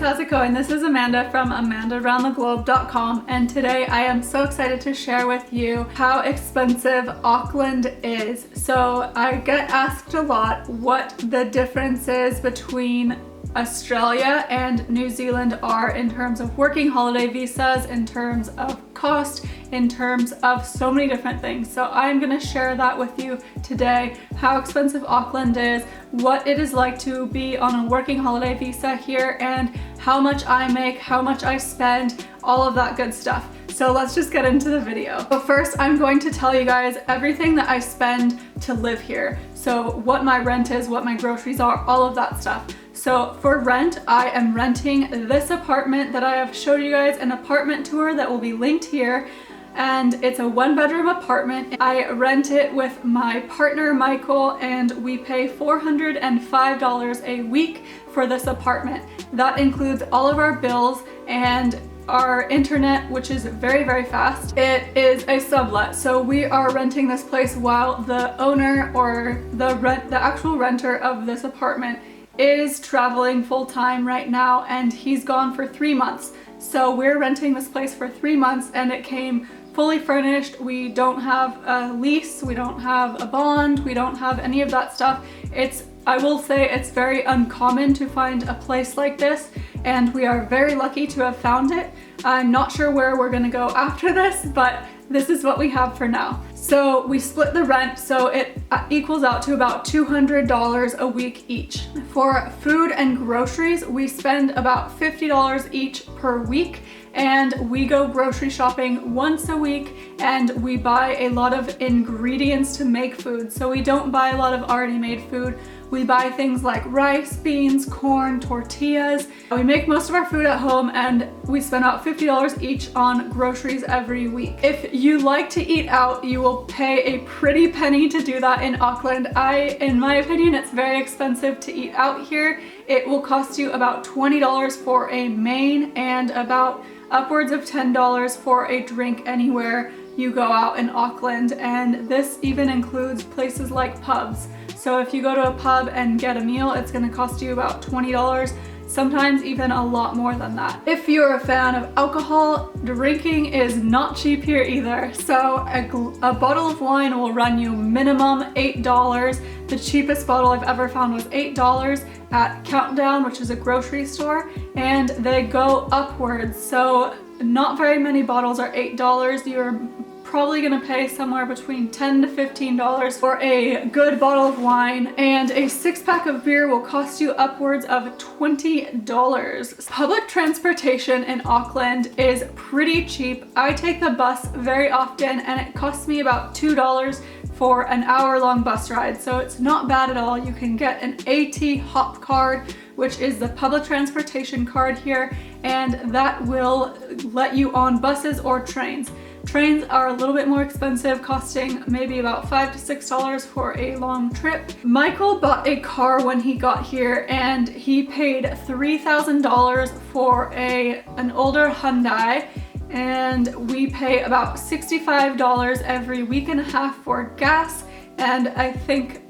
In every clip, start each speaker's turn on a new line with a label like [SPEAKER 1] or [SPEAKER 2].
[SPEAKER 1] how's it going? This is Amanda from AmandaRoundTheGlobe.com, and today I am so excited to share with you how expensive Auckland is. So I get asked a lot what the difference is between Australia and New Zealand are in terms of working holiday visas, in terms of cost, in terms of so many different things. So I'm going to share that with you today, how expensive Auckland is, what it is like to be on a working holiday visa here, and how much I make, how much I spend, all of that good stuff. So let's just get into the video. But first, I'm going to tell you guys everything that I spend to live here. So what my rent is, what my groceries are, all of that stuff. So for rent, I am renting this apartment that I have showed you guys an apartment tour that will be linked here. And it's a 1-bedroom apartment. I rent it with my partner, Michael, and we pay $405 a week for this apartment. That includes all of our bills and our internet, which is very, very fast. It is a sublet, so we are renting this place while the owner or the actual renter of this apartment is traveling full-time right now, and he's gone for 3 months. So we're renting this place for 3 months, and it came fully furnished. We don't have a lease, we don't have a bond, we don't have any of that stuff. I will say it's very uncommon to find a place like this, and we are very lucky to have found it. I'm not sure where we're gonna go after this, but this is what we have for now. So we split the rent, so it equals out to about $200 a week each. For food and groceries, we spend about $50 each per week, and we go grocery shopping once a week, and we buy a lot of ingredients to make food. So we don't buy a lot of already made food. We buy things like rice, beans, corn, tortillas. We make most of our food at home, and we spend about $50 each on groceries every week. If you like to eat out, you will pay a pretty penny to do that in Auckland. In my opinion, it's very expensive to eat out here. It will cost you about $20 for a main and about upwards of $10 for a drink anywhere you go out in Auckland, and this even includes places like pubs. So if you go to a pub and get a meal, it's gonna cost you about $20, sometimes even a lot more than that. If you're a fan of alcohol, drinking is not cheap here either. So a bottle of wine will run you minimum $8. The cheapest bottle I've ever found was $8 at Countdown, which is a grocery store, and they go upwards. So not very many bottles are $8. You're probably gonna pay somewhere between $10 to $15 for a good bottle of wine, and a 6-pack of beer will cost you upwards of $20. Public transportation in Auckland is pretty cheap. I take the bus very often, and it costs me about $2 for an hour-long bus ride, so it's not bad at all. You can get an AT Hop card, which is the public transportation card here, and that will let you on buses or trains. Trains are a little bit more expensive, costing maybe about $5 to $6 for a long trip. Michael bought a car when he got here, and he paid $3,000 for an older Hyundai, and we pay about $65 every week and a half for gas, and I think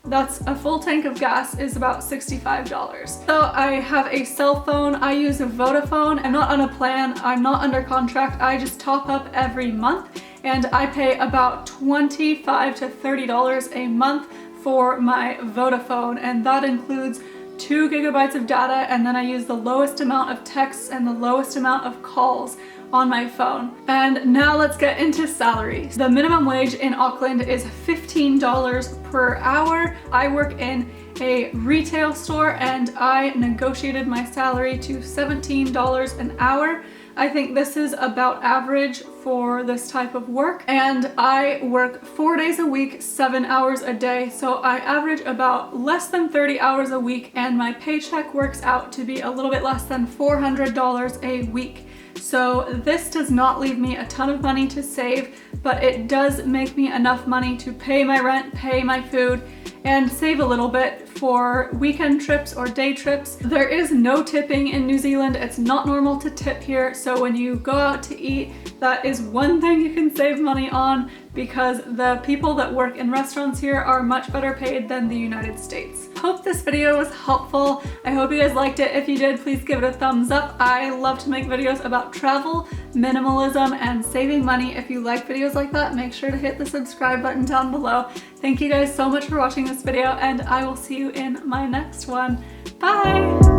[SPEAKER 1] that's a full tank of gas is about $65. So I have a cell phone. I use a Vodafone. I'm not on a plan. I'm not under contract. I just top up every month, and I pay about $25 to $30 a month for my Vodafone, and that includes 2 gigabytes of data, and then I use the lowest amount of texts and the lowest amount of calls on my phone. And now let's get into salaries. The minimum wage in Auckland is $15 per hour. I work in a retail store, and I negotiated my salary to $17 an hour. I think this is about average for this type of work, and I work 4 days a week, 7 hours a day, so I average about less than 30 hours a week, and my paycheck works out to be a little bit less than $400 a week. So this does not leave me a ton of money to save, but it does make me enough money to pay my rent, pay my food, and save a little bit for weekend trips or day trips. There is no tipping in New Zealand. It's not normal to tip here, so when you go out to eat, that is one thing you can save money on. because the people that work in restaurants here are much better paid than the United States. Hope this video was helpful. I hope you guys liked it. If you did, please give it a thumbs up. I love to make videos about travel, minimalism, and saving money. If you like videos like that, make sure to hit the subscribe button down below. Thank you guys so much for watching this video, and I will see you in my next one. Bye!